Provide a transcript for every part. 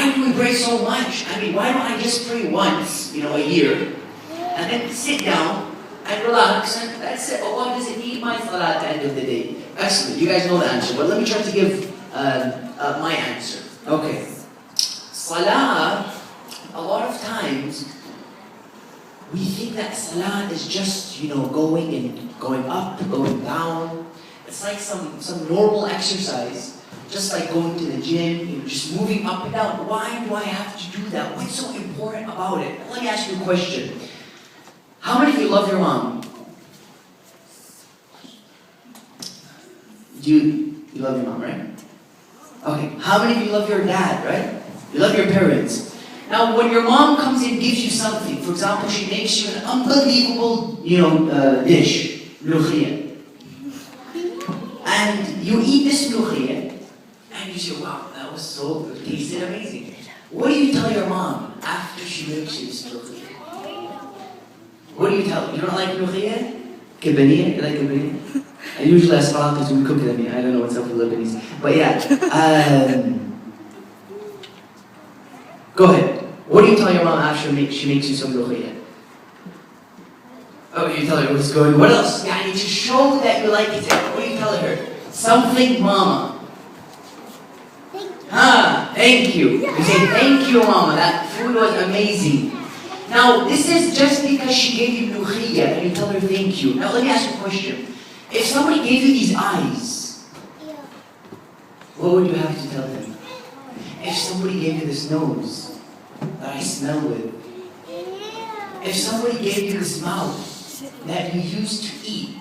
why do we pray so much? I mean, why don't I just pray once, a year, and then sit down and relax, and that's it. Allah doesn't need my salah at the end of the day. Excellent, you guys know the answer, but let me try to give my answer. Okay. Salah, a lot of times, we think that salah is just, going up, going down. It's like some normal exercise, just like going to the gym, just moving up and down. Why do I have to do that? What's so important about it? Let me ask you a question. How many of you love your mom? You love your mom, right? Okay. How many of you love your dad, right? You love your parents. Now, when your mom comes and gives you something, for example, she makes you an unbelievable, dish, mulukhiyah. And you eat this mulukhiyah, and you say, wow, that was so tasted amazing. What do you tell your mom after she makes you this mulukhiyah? What do you tell her? You don't like mulukhiyah? Kibaniya? You like kibaniya? I usually ask Faraqis when we cook it. I don't know what's up with Lebanese. But yeah. Go ahead. What do you tell your mom after she makes you some mulukhiyah? Oh, you tell her what's good. What else? Yeah, to show that you like it. What do you tell her? Something, mama. Thank you. You say, thank you, mama. That food was amazing. Now, this is just because she gave you mulukhiyah and you tell her thank you. Now, let me ask you a question. If somebody gave you these eyes, what would you have to tell them? If somebody gave you this nose that I smell with, if somebody gave you this mouth that you use to eat,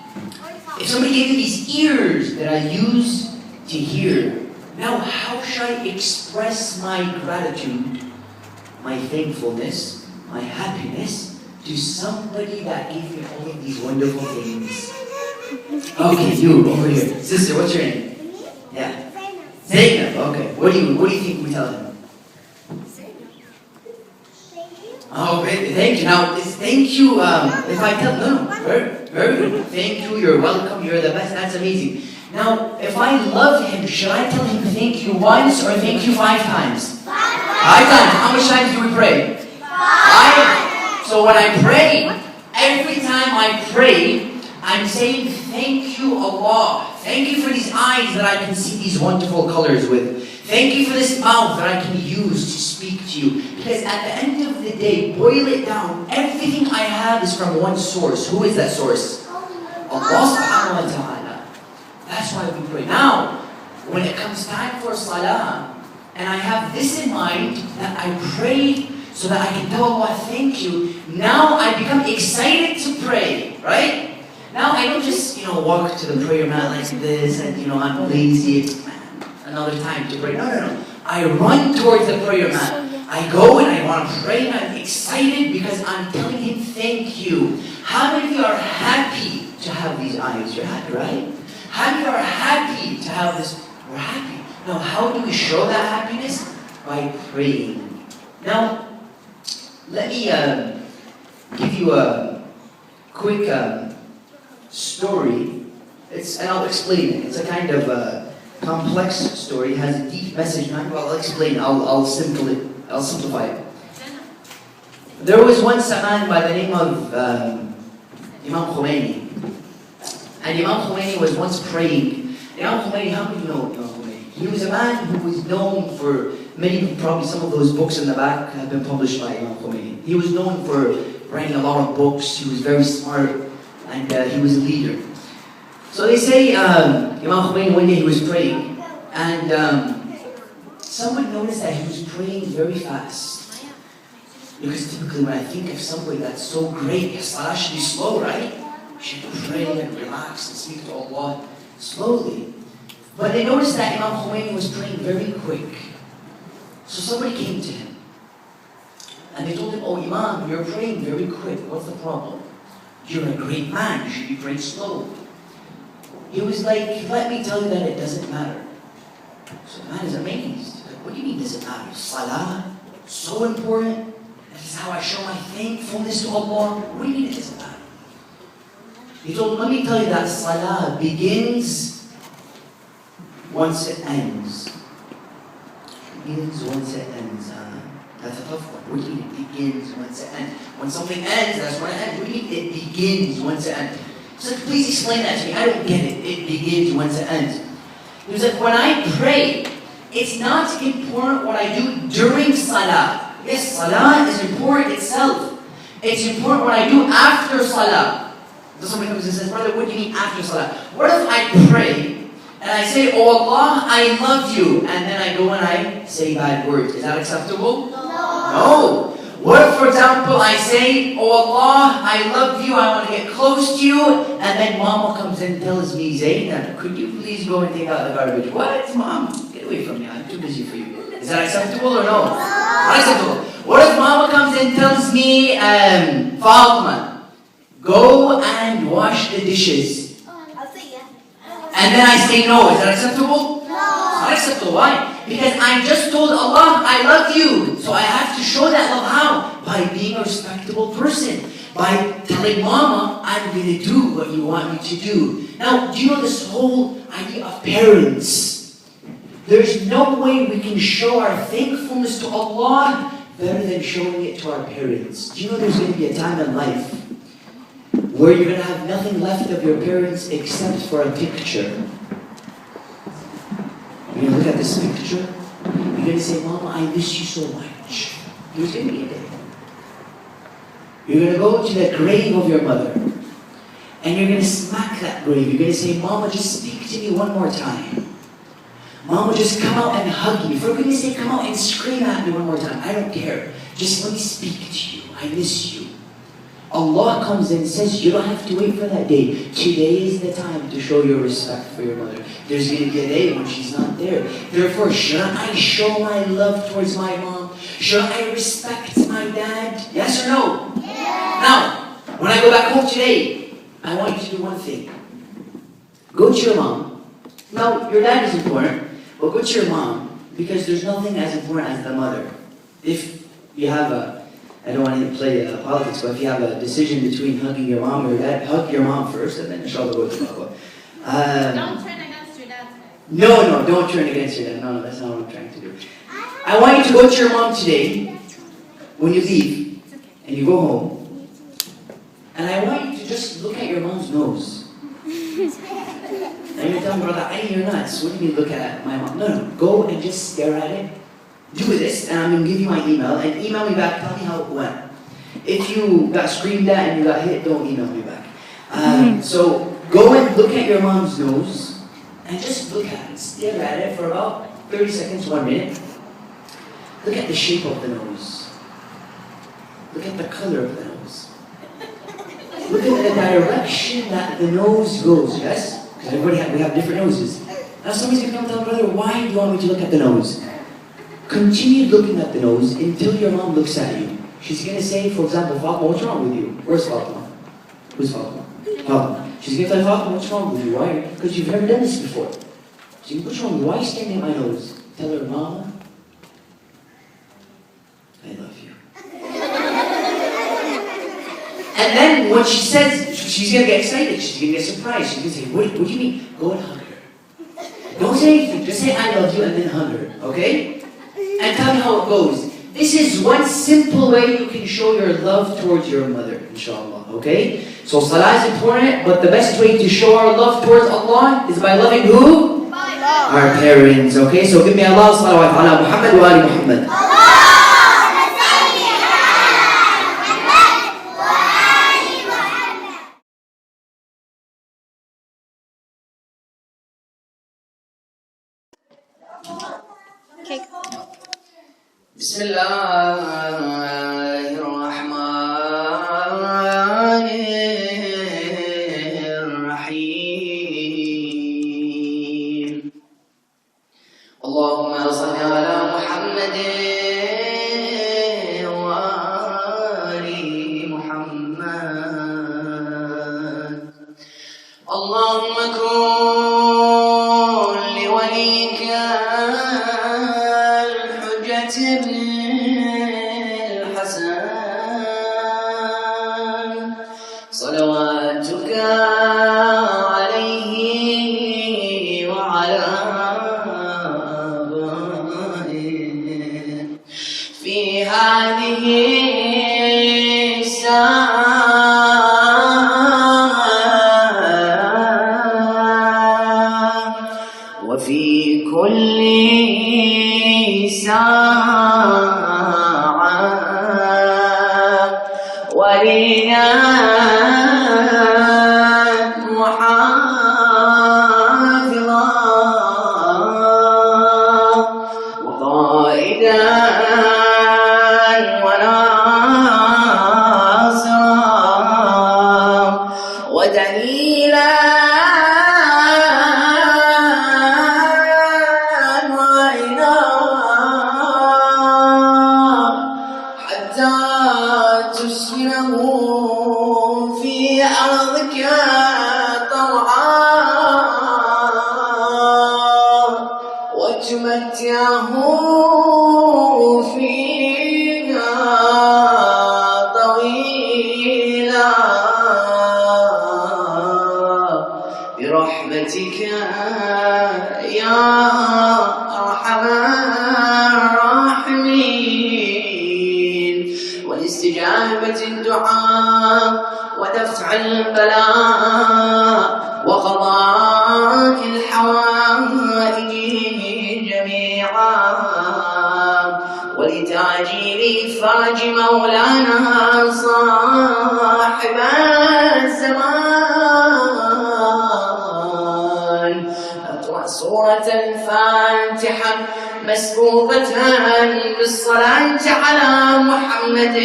if somebody gave you these ears that I use to hear, now how should I express my gratitude, my thankfulness, my happiness to somebody that gave me all of these wonderful things? Okay, you over here. Sister, what's your name? Yeah. Zainab. Okay. What do you think we tell him? Oh, baby, thank you. Now, thank you, if I tell, no, very good. Thank you, you're welcome, you're the best, that's amazing. Now, if I love him, should I tell him thank you once or thank you 5 times? 5 times. How much times do we pray? 5. So when I pray, every time I pray, I'm saying, thank you, Allah. Thank you for these eyes that I can see these wonderful colors with. Thank you for this mouth that I can use to speak to you. Because at the end of the day, boil it down, everything I have is from one source. Who is that source? Allah subhanahu wa ta'ala. That's why we pray. Now, when it comes time for salah, and I have this in mind, that I pray so that I can tell Allah thank you, now I become excited to pray, right? Now I don't just, walk to the prayer mat like this and, I'm lazy, another time to pray. No. I run towards the prayer mat. I go and I want to pray and I'm excited because I'm telling him thank you. How many of you are happy to have these eyes? You're happy, right? How many of you are happy to have this? We're happy. Now how do we show that happiness? By praying. Now, let me give you a quick story. And I'll explain it. It's a kind of complex story. It has a deep message. I'll explain it. I'll simplify it. There was once a man by the name of Imam Khomeini. And Imam Khomeini was once praying. Imam Khomeini, how many know Imam Khomeini? He was a man who was known for probably some of those books in the back have been published by Imam Khomeini. He was known for writing a lot of books. He was very smart. And he was a leader. So they say Imam Khomeini, one day he was praying, and someone noticed that he was praying very fast. Because typically when I think of somebody that's so great, his salah should be slow, right? You should pray and relax and speak to Allah slowly. But they noticed that Imam Khomeini was praying very quick. So somebody came to him. And they told him, oh Imam, you're praying very quick. What's the problem? You're a great man, you should be praying slow. He was like, let me tell you that it doesn't matter. So the man is amazed. Like, what do you mean does it matter? Salah, so important. This is how I show my thankfulness to Allah. What do you mean it doesn't matter? He told him, let me tell you that salah begins once it ends. begins once it ends. That's a tough one. What do you mean it begins once it ends? When something ends, that's when it ends. What do you mean it begins once it ends? So please explain that to me. I don't get it. It begins once it ends. He was like, when I pray, it's not important what I do during salah. Yes, salah is important itself. It's important what I do after salah. So somebody comes and says, brother, what do you mean after salah? What if I pray and I say, oh Allah, I love you, and then I go and I say bad words? Is that acceptable? No. What if, for example, I say, oh Allah, I love you, I want to get close to you, and then Mama comes in and tells me, Zainab, could you please go and take out the garbage? What? Mom, get away from me, I'm too busy for you. Is that acceptable or no? Not acceptable. What if Mama comes in and tells me, Fatima, go and wash the dishes? And then I say no. Is that acceptable? No. It's not acceptable. Why? Because I just told Allah, I love you. So I have to show that love how? By being a respectable person. By telling Mama, I'm going to do what you want me to do. Now, do you know this whole idea of parents? There's no way we can show our thankfulness to Allah better than showing it to our parents. Do you know there's going to be a time in life where you're going to have nothing left of your parents except for a picture? You're going to look at this picture, you're going to say, Mama, I miss you so much. There's going to be a day. You're going to go to the grave of your mother, and you're going to smack that grave. You're going to say, Mama, just speak to me one more time. Mama, just come out and hug me. For goodness sake, come out and scream at me one more time. I don't care. Just let me speak to you. I miss you. Allah comes and says, you don't have to wait for that day. Today is the time to show your respect for your mother. There's going to be a day when she's not there. Therefore, should I show my love towards my mom? Should I respect my dad? Yes or no? Yeah. Now, when I go back home today, I want you to do one thing. Go to your mom. Now, your dad is important, but go to your mom, because there's nothing as important as the mother. If you have I don't want to play politics, but if you have a decision between hugging your mom or your dad, hug your mom first, and then inshallah go to Papa. Don't turn against your dad. No, don't turn against your dad. No, that's not what I'm trying to do. I want you to go to your mom today, when you leave, and you go home, and I want you to just look at your mom's nose. And you're telling Brother Ali, you're nuts. What do you mean look at my mom? No, go and just stare at it. Do this, and I'm going to give you my email, and email me back, tell me how it went. If you got screamed at and you got hit, don't email me back. So go and look at your mom's nose, and just look at it, stare at it for about 30 seconds, 1 minute. Look at the shape of the nose. Look at the color of the nose. Look at the direction that the nose goes, yes? Because we have different noses. Now somebody's going to come and tell Brother, why do you want me to look at the nose? Continue looking at the nose until your mom looks at you. She's going to say, for example, Fatima, what's wrong with you? Where's Fatima? Who's Fatima? Fatima. She's going to tell Fatima, what's wrong with you? Why? Because you've never done this before. She's going to what's wrong with you? Why are you staring at my nose? Tell her, Mama, I love you. And then when she says, she's going to get excited. She's going to get surprised. She's going to say, what do you mean? Go and hug her. Don't say anything. Just say, I love you, and then hug her. Okay? And tell me how it goes. This is one simple way you can show your love towards your mother, inshallah, okay? So salah is important, but the best way to show our love towards Allah is by loving who? Our parents, okay? So give me Allah salawat ala Muhammad wa ali Muhammad. Okay. بسم الله الرحمن الرحيم اللهم صل على محمد وآل محمد اللهم كن لوليك ابن الحسن صلواتك عليه وعلى آبائه وفي كل ساعة ولينا محافظا وقائدا وناصرا ودليلا تسكنه في أرضك طوعا وتمتعه فيها طويلا برحمتك يا أرحم الراحمين والاستجابة الدعاء ودفع البلاء وقضاء الحوائج جميعا ولتعجيل فرج مولانا صاحب الزمان. أقرأ سورة الفاتحة مسكوبة بالصلاة على محمد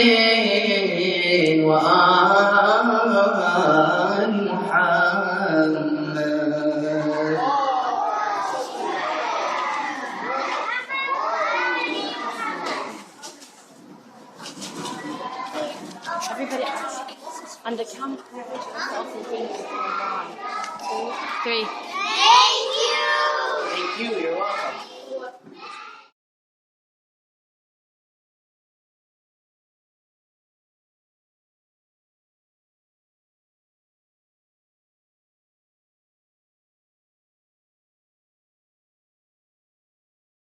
وآل محمد. Everybody else. And the camera. 1, 2, 3.